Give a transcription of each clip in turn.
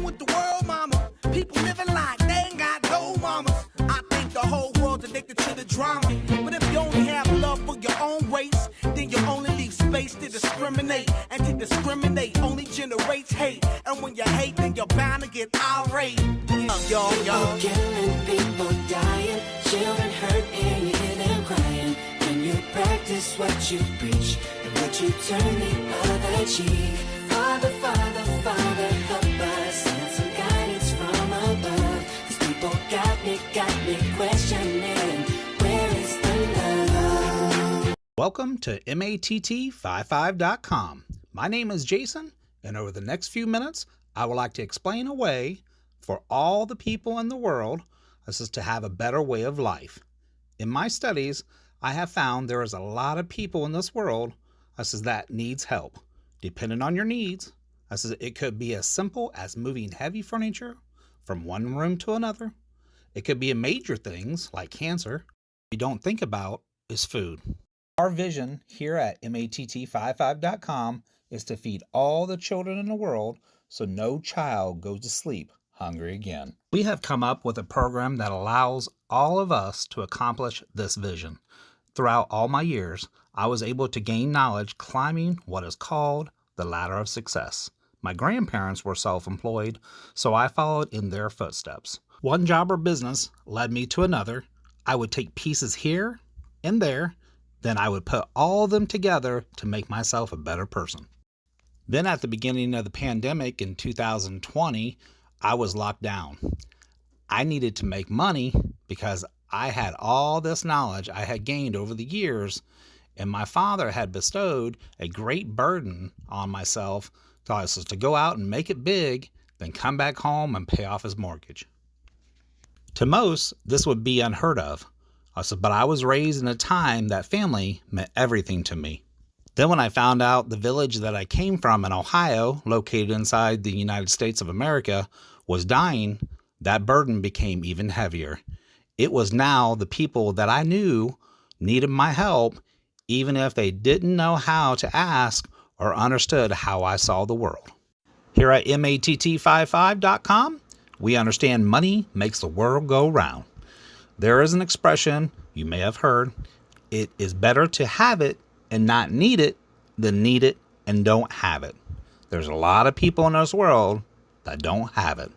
wrong with the world, mama? People living like they ain't got no mamas. I think the whole world's addicted to the drama. But if you only have love for your own race, then you only leave space to discriminate. And to discriminate only generates hate. And when you hate, then you're bound to get irate. Y'all. People killing, people dying, children hurt and you hear them crying. When you practice what you preach, and would you turn the other cheek? Father, Father, Father, help us, send some guidance from above. These people got me questioning, where is the love? Welcome to MATT55.com. My name is Jason, and over the next few minutes, I would like to explain a way for all the people in the world as to have a better way of life. In my studies, I have found there is a lot of people in this world that needs help. Depending on your needs, it could be as simple as moving heavy furniture from one room to another. It could be major things like cancer. What you don't think about is food. Our vision here at MATT55.com is to feed all the children in the world so no child goes to sleep hungry again. We have come up with a program that allows all of us to accomplish this vision. Throughout all my years, I was able to gain knowledge climbing what is called the ladder of success. My grandparents were self-employed, so I followed in their footsteps. One job or business led me to another. I would take pieces here and there, then I would put all of them together to make myself a better person. Then at the beginning of the pandemic in 2020, I was locked down. I needed to make money because I had all this knowledge I had gained over the years, and my father had bestowed a great burden on myself to go out and make it big, then come back home and pay off his mortgage. To most, this would be unheard of. But I was raised in a time that family meant everything to me. Then when I found out the village that I came from in Ohio, located inside the United States of America, was dying, that burden became even heavier. It was now the people that I knew needed my help, even if they didn't know how to ask or understood how I saw the world. Here at MATT55.com, we understand money makes the world go round. There is an expression you may have heard. It is better to have it and not need it than need it and don't have it. There's a lot of people in this world that don't have it.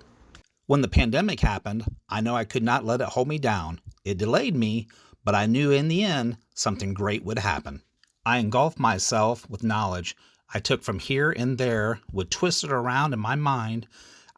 When the pandemic happened, I know I could not let it hold me down. It delayed me, but I knew in the end something great would happen. I engulfed myself with knowledge I took from here and there, would twist it around in my mind.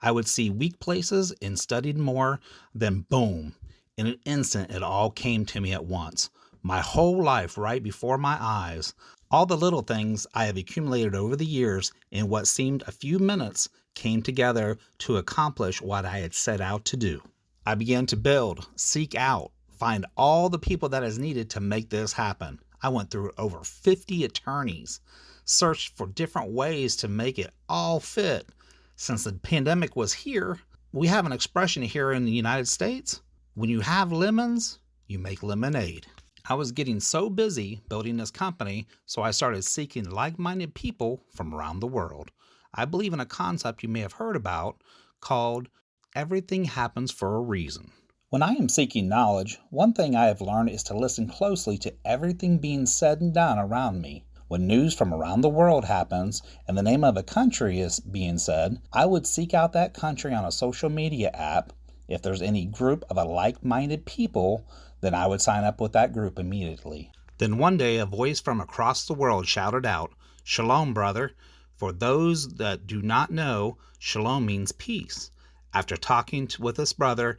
I would see weak places and studied more, then boom, in an instant it all came to me at once. My whole life right before my eyes. All the little things I have accumulated over the years in what seemed a few minutes came together to accomplish what I had set out to do. I began to build, seek out, find all the people that is needed to make this happen. I went through over 50 attorneys, searched for different ways to make it all fit. Since the pandemic was here, we have an expression here in the United States. When you have lemons, you make lemonade. I was getting so busy building this company, so I started seeking like-minded people from around the world. I believe in a concept you may have heard about called everything happens for a reason. When I am seeking knowledge, one thing I have learned is to listen closely to everything being said and done around me. When news from around the world happens and the name of a country is being said, I would seek out that country on a social media app. If there's any group of a like-minded people, then I would sign up with that group immediately. Then one day a voice from across the world shouted out, "Shalom, brother." For those that do not know, shalom means peace. After talking with this brother,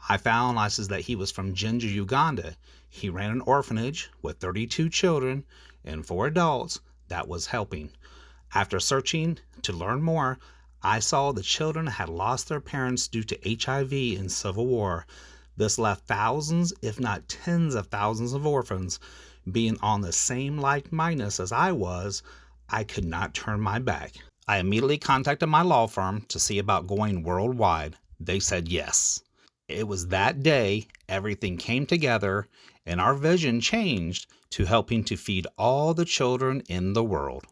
I found that he was from Jinja, Uganda. He ran an orphanage with 32 children and 4 adults that was helping. After searching to learn more, I saw the children had lost their parents due to HIV and civil war. This left thousands, if not tens of thousands of orphans. Being on the same like-mindedness as I was, I could not turn my back. I immediately contacted my law firm to see about going worldwide. They said yes. It was that day everything came together and our vision changed to helping to feed all the children in the world.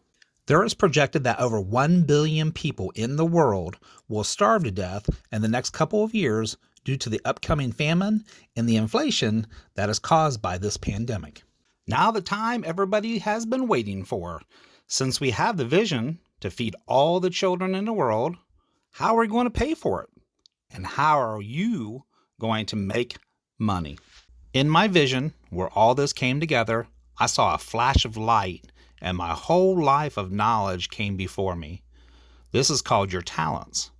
There is projected that over 1 billion people in the world will starve to death in the next couple of years due to the upcoming famine and the inflation that is caused by this pandemic. Now the time everybody has been waiting for. Since we have the vision to feed all the children in the world, how are we going to pay for it? And how are you going to make money? In my vision, where all this came together, I saw a flash of light and my whole life of knowledge came before me. This is called your talents.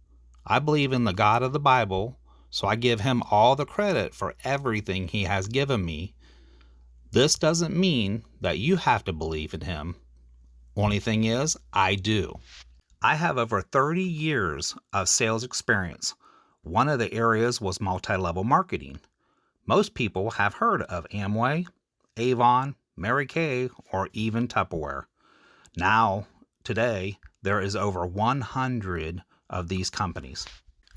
I believe in the God of the Bible, so I give him all the credit for everything he has given me. This doesn't mean that you have to believe in him. Only thing is, I do. I have over 30 years of sales experience. One of the areas was multi-level marketing. Most people have heard of Amway, Avon, Mary Kay, or even Tupperware. Now, today, there is over 100 of these companies.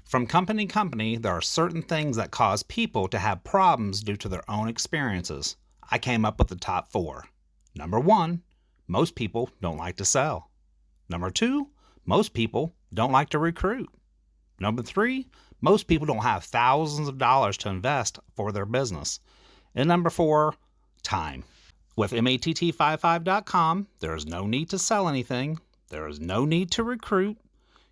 From company to company, there are certain things that cause people to have problems due to their own experiences. I came up with the top 4. Number 1, most people don't like to sell. Number 2, most people don't like to recruit. Number 3, most people don't have thousands of dollars to invest for their business. And number 4, time. With MATT55.com, there is no need to sell anything. There is no need to recruit.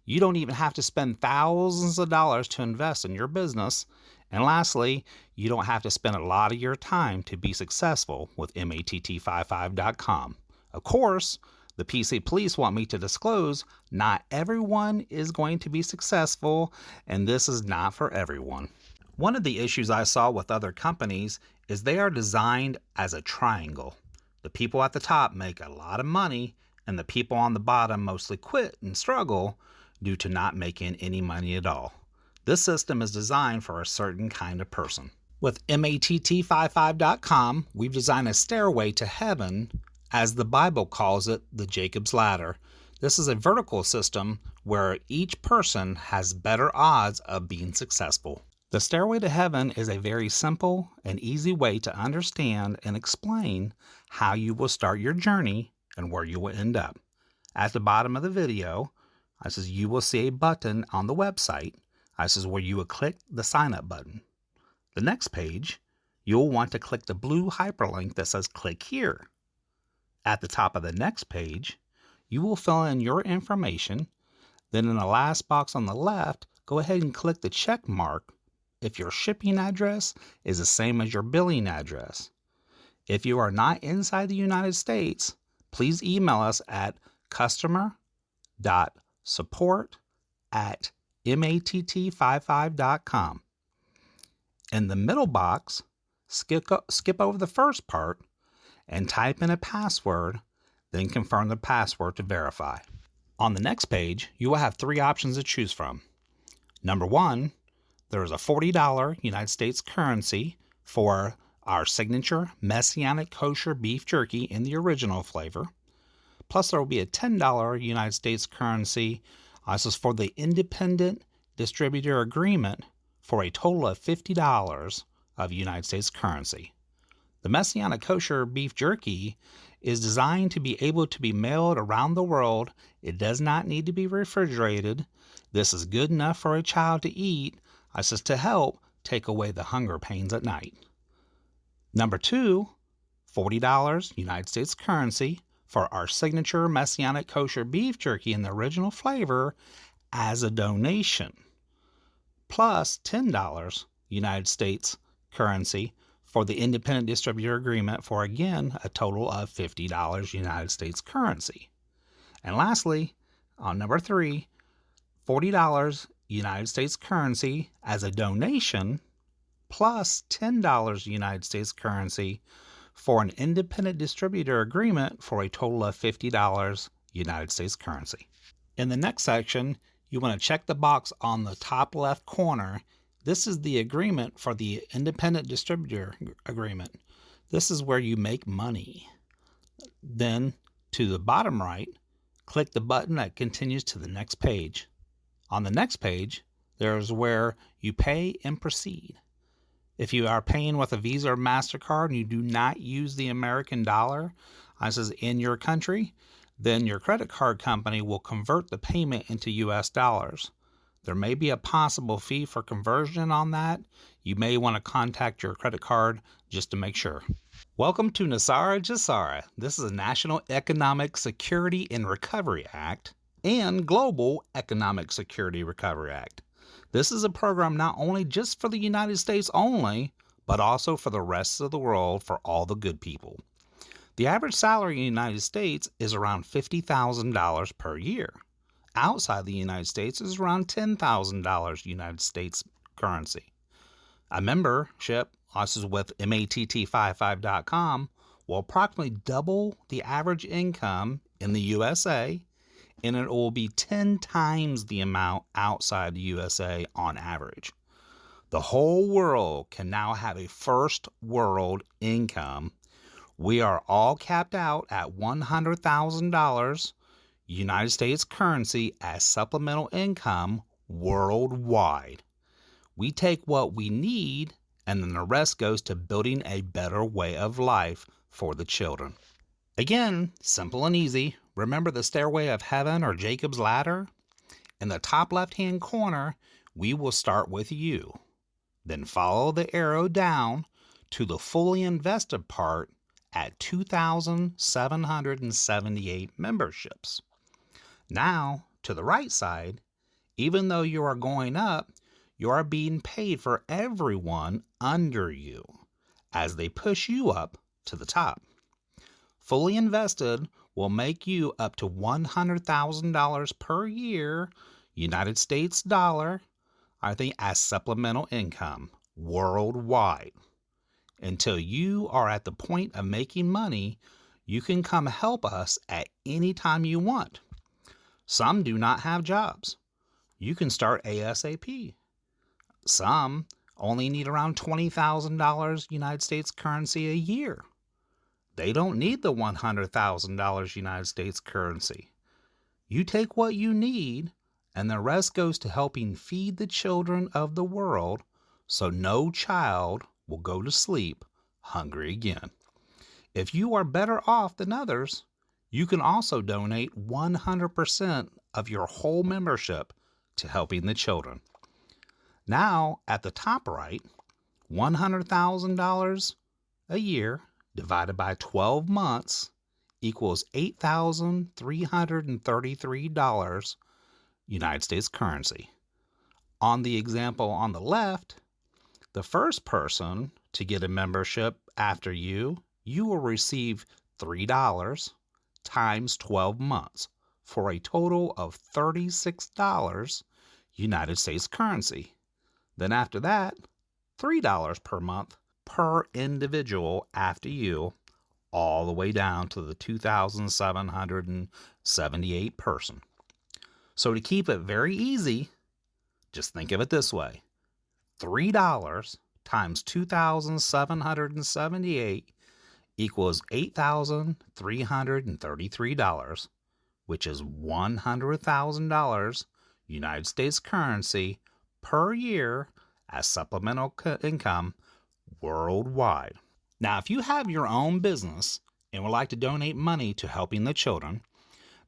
You don't even have to spend thousands of dollars to invest in your business. And lastly, you don't have to spend a lot of your time to be successful with MATT55.com. Of course, the PC police want me to disclose not everyone is going to be successful, and this is not for everyone. One of the issues I saw with other companies is they are designed as a triangle. The people at the top make a lot of money, and the people on the bottom mostly quit and struggle due to not making any money at all. This system is designed for a certain kind of person. With MATT55.com, we've designed a stairway to heaven, as the Bible calls it, the Jacob's Ladder. This is a vertical system where each person has better odds of being successful. The stairway to heaven is a very simple and easy way to understand and explain how you will start your journey and where you will end up. At the bottom of the video, you will see a button on the website. Where you will click the sign up button. The next page, you'll want to click the blue hyperlink that says click here. At the top of the next page, you will fill in your information. Then in the last box on the left, go ahead and click the check mark if your shipping address is the same as your billing address. If you are not inside the United States, please email us at customer.support@matt55.com. In the middle box, skip over the first part and type in a password, then confirm the password to verify. On the next page, you will have 3 options to choose from. Number 1, there is a $40 United States currency for our signature Messianic kosher beef jerky in the original flavor. Plus, there will be a $10 United States currency. This is for the independent distributor agreement for a total of $50 of United States currency. The Messianic kosher beef jerky is designed to be able to be mailed around the world. It does not need to be refrigerated. This is good enough for a child to eat. This is to help take away the hunger pains at night. Number 2, $40 United States currency for our signature Messianic kosher beef jerky in the original flavor as a donation. Plus $10 United States currency for the independent distributor agreement for, again, a total of $50 United States currency. And lastly, on number 3, $40 United States currency as a donation plus $10 United States currency for an independent distributor agreement for a total of $50 United States currency. In the next section, you want to check the box on the top left corner. This is the agreement for the independent distributor agreement. This is where you make money. Then, to the bottom right, click the button that continues to the next page. On the next page, there is where you pay and proceed. If you are paying with a Visa or MasterCard and you do not use the American dollar, this is in your country, Then your credit card company will convert the payment into US dollars. There may be a possible fee for conversion on that. You may want to contact your credit card just to make sure. Welcome to N.A.S.A.R.A. G.E.S.A.R.A. This is a National Economic Security and Recovery Act and Global Economic Security Recovery Act. This is a program not only just for the United States only, but also for the rest of the world for all the good people. The average salary in the United States is around $50,000 per year. Outside the United States is around $10,000 United States currency. A membership, this is with MATT55.com, will approximately double the average income in the USA, and it will be 10 times the amount outside the USA on average. The whole world can now have a first world income. We are all capped out at $100,000 United States currency as supplemental income worldwide. We take what we need, and then the rest goes to building a better way of life for the children. Again, simple and easy. Remember the stairway of heaven or Jacob's ladder? In the top left-hand corner, we will start with you. Then follow the arrow down to the fully invested part at 2,778 memberships. Now, to the right side, even though you are going up, you are being paid for everyone under you as they push you up to the top. Fully invested will make you up to $100,000 per year, United States dollar, as supplemental income worldwide. Until you are at the point of making money, you can come help us at any time you want. Some do not have jobs. You can start ASAP. Some only need around $20,000 United States currency a year. They don't need the $100,000 United States currency. You take what you need, and the rest goes to helping feed the children of the world so no child will go to sleep hungry again. If you are better off than others, you can also donate 100% of your whole membership to helping the children. Now, at the top right, $100,000 a year divided by 12 months equals $8,333 United States currency. On the example on the left, the first person to get a membership after you will receive $3 times 12 months for a total of $36 United States currency. Then after that, $3 per month per individual after you, all the way down to the 2,778 person. So to keep it very easy, just think of it this way. $3 times 2,778 equals $8,333, which is $100,000 United States currency per year as supplemental income worldwide. Now, if you have your own business and would like to donate money to helping the children,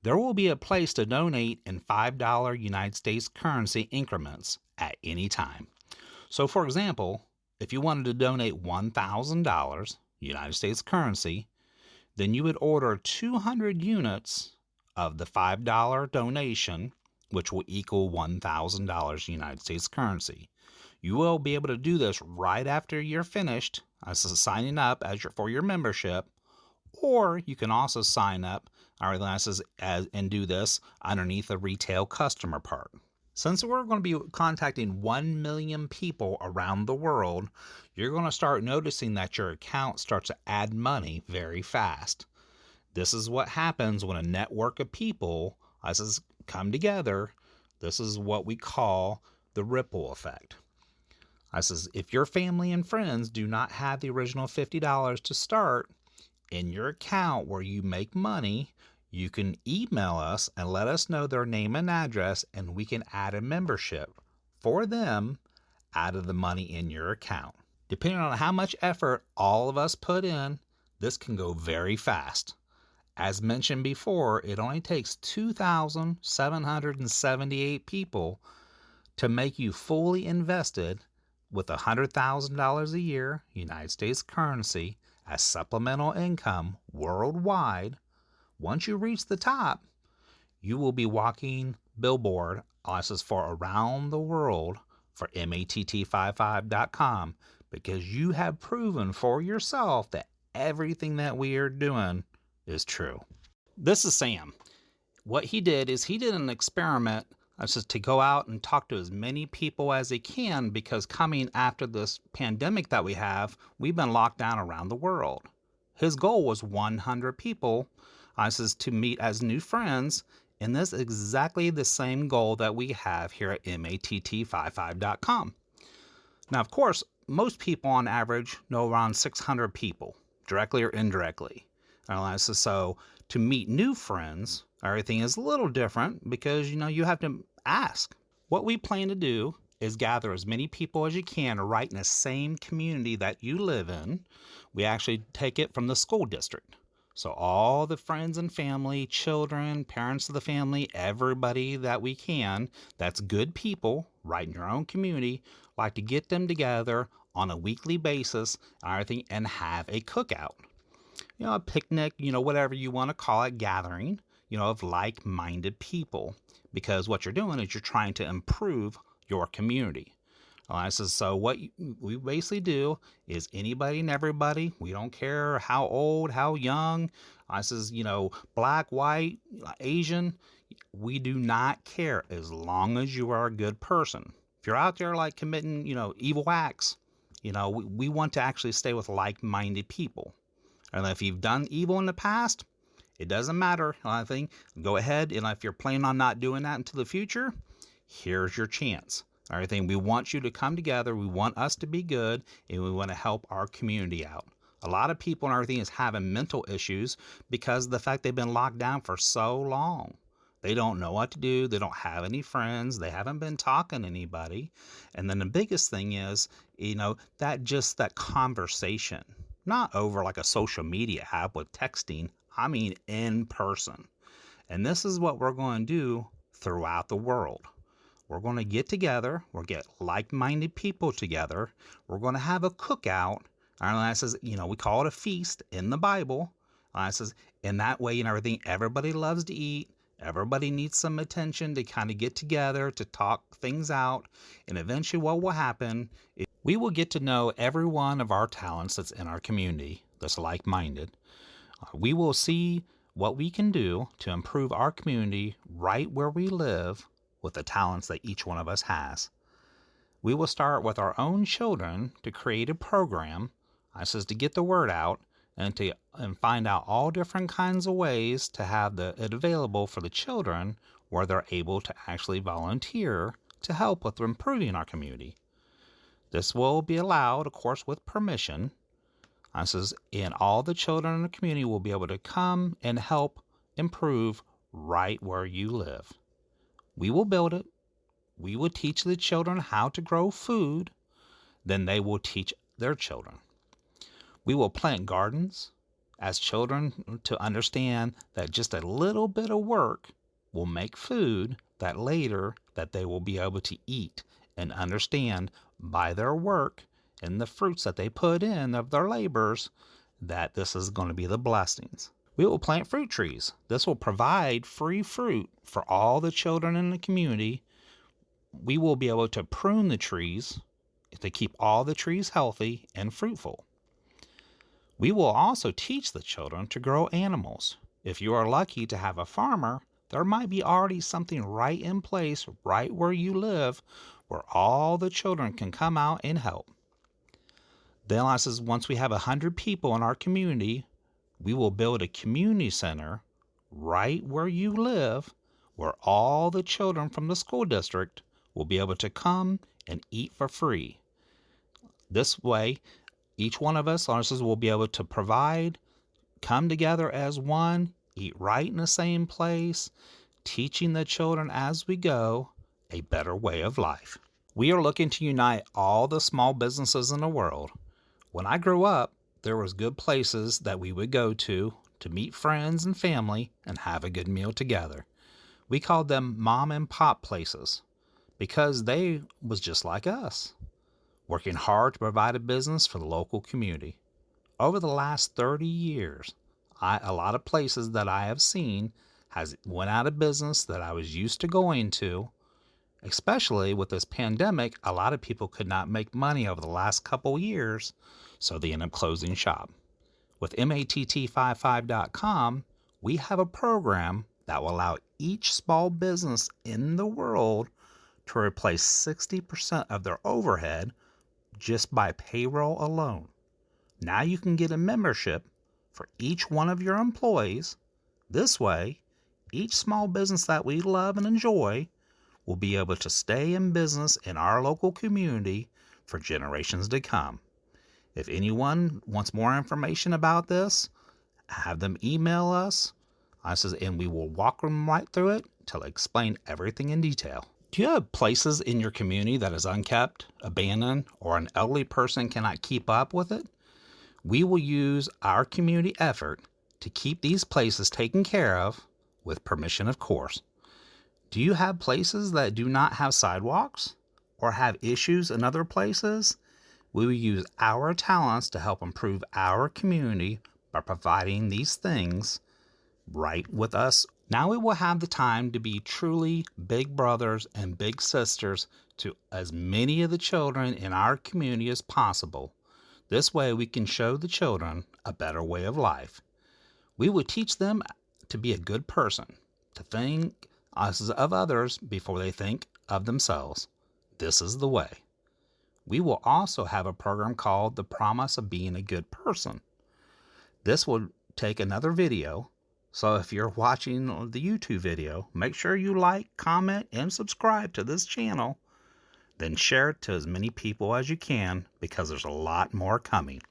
there will be a place to donate in $5 United States currency increments at any time. So, for example, if you wanted to donate $1,000 United States currency, then you would order 200 units of the $5 donation, which will equal $1,000 United States currency. You will be able to do this right after you're finished signing up for your membership, or you can also sign up and do this underneath the retail customer part. Since we're going to be contacting 1 million people around the world, you're going to start noticing that your account starts to add money very fast. This is what happens when a network of people come together. This is what we call the ripple effect. If your family and friends do not have the original $50 to start in your account where you make money, you can email us and let us know their name and address, and we can add a membership for them out of the money in your account. Depending on how much effort all of us put in, this can go very fast. As mentioned before, it only takes 2,778 people to make you fully invested with $100,000 a year, United States currency, as supplemental income worldwide. Once you reach the top, you will be walking billboard licenses for around the world for matt55.com, because you have proven for yourself that everything that we are doing is true. This is Sam. What he did is he did an experiment. That's just to go out and talk to as many people as he can, because coming after this pandemic that we have, we've been locked down around the world. His goal was 100 people to meet as new friends, and this is exactly the same goal that we have here at matt55.com. Now, of course, most people on average know around 600 people, directly or indirectly. So to meet new friends, everything is a little different because, you have to ask. What we plan to do is gather as many people as you can right in the same community that you live in. We actually take it from the school district. So all the friends and family, children, parents of the family, everybody that we can, that's good people right in your own community, like to get them together on a weekly basis and have a cookout. A picnic, whatever you want to call it, gathering, of like-minded people. Because what you're doing is you're trying to improve your community. So what we basically do is anybody and everybody, we don't care how old, how young, black, white, Asian, we do not care as long as you are a good person. If you're out there like committing, evil acts, we want to actually stay with like-minded people. And if you've done evil in the past, it doesn't matter. Go ahead. And if you're planning on not doing that into the future, here's your chance. We want you to come together. We want us to be good, and we want to help our community out. A lot of people and everything is having mental issues because of the fact they've been locked down for so long. They don't know what to do. They don't have any friends. They haven't been talking to anybody. And then the biggest thing is, that conversation, not over like a social media app with texting. I mean, in person. And this is what we're going to do throughout the world. We're going to get together. We'll get like-minded people together. We're going to have a cookout. We call it a feast in the Bible. In that way everybody loves to eat. Everybody needs some attention to kind of get together to talk things out. And eventually what will happen is we will get to know every one of our talents that's in our community that's like-minded. We will see what we can do to improve our community right where we live with the talents that each one of us has. We will start with our own children to create a program, to get the word out and find out all different kinds of ways to have it available for the children where they're able to actually volunteer to help with improving our community. This will be allowed, of course, with permission. And all the children in the community will be able to come and help improve right where you live. We will build it. We will teach the children how to grow food. Then they will teach their children. We will plant gardens as children to understand that just a little bit of work will make food that later that they will be able to eat and understand by their work and the fruits that they put in of their labors, that this is going to be the blessings. We will plant fruit trees. This will provide free fruit for all the children in the community. We will be able to prune the trees to keep all the trees healthy and fruitful. We will also teach the children to grow animals. If you are lucky to have a farmer, there might be already something right in place right where you live where all the children can come out and help. Then once we have 100 people in our community, we will build a community center right where you live where all the children from the school district will be able to come and eat for free. This way, each one of us will be able to provide, come together as one, eat right in the same place, teaching the children as we go a better way of life. We are looking to unite all the small businesses in the world. When I grew up, there was good places that we would go to to meet friends and family and have a good meal together. We called them mom and pop places because they was just like us, working hard to provide a business for the local community. Over the last 30 years, a lot of places that I have seen has went out of business that I was used to going to. Especially with this pandemic, a lot of people could not make money over the last couple years, so they end up closing shop. With MATT55.com, we have a program that will allow each small business in the world to replace 60% of their overhead just by payroll alone. Now you can get a membership for each one of your employees. This way, each small business that we love and enjoy will be able to stay in business in our local community for generations to come. If anyone wants more information about this, have them email us. And we will walk them right through it to explain everything in detail. Do you have places in your community that is unkept, abandoned, or an elderly person cannot keep up with it? We will use our community effort to keep these places taken care of, with permission, of course. Do you have places that do not have sidewalks or have issues in other places? We will use our talents to help improve our community by providing these things right with us. Now we will have the time to be truly big brothers and big sisters to as many of the children in our community as possible. This way we can show the children a better way of life. We will teach them to be a good person, to think of others before they think of themselves. This is the way. We will also have a program called The Promise of Being a Good Person. This will take another video, so if you're watching the YouTube video, make sure you like, comment, and subscribe to this channel. Then share it to as many people as you can, because there's a lot more coming.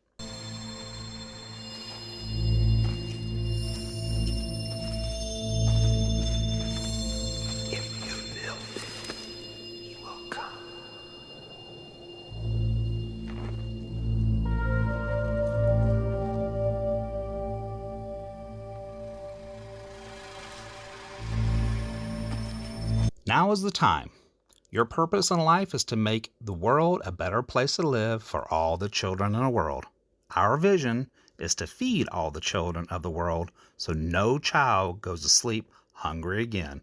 Now is the time. Your purpose in life is to make the world a better place to live for all the children in the world. Our vision is to feed all the children of the world so no child goes to sleep hungry again.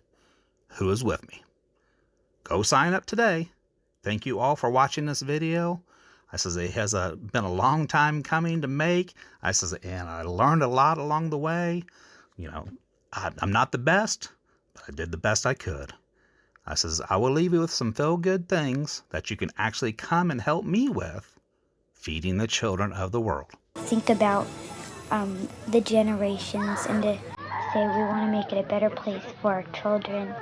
Who is with me? Go sign up today. Thank you all for watching this video. It has been a long time coming to make. And I learned a lot along the way. I'm not the best, but I did the best I could. I will leave you with some feel-good things that you can actually come and help me with, feeding the children of the world. Think about the generations and to say we want to make it a better place for our children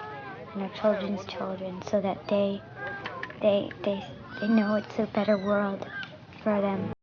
and our children's children, so that they know it's a better world for them.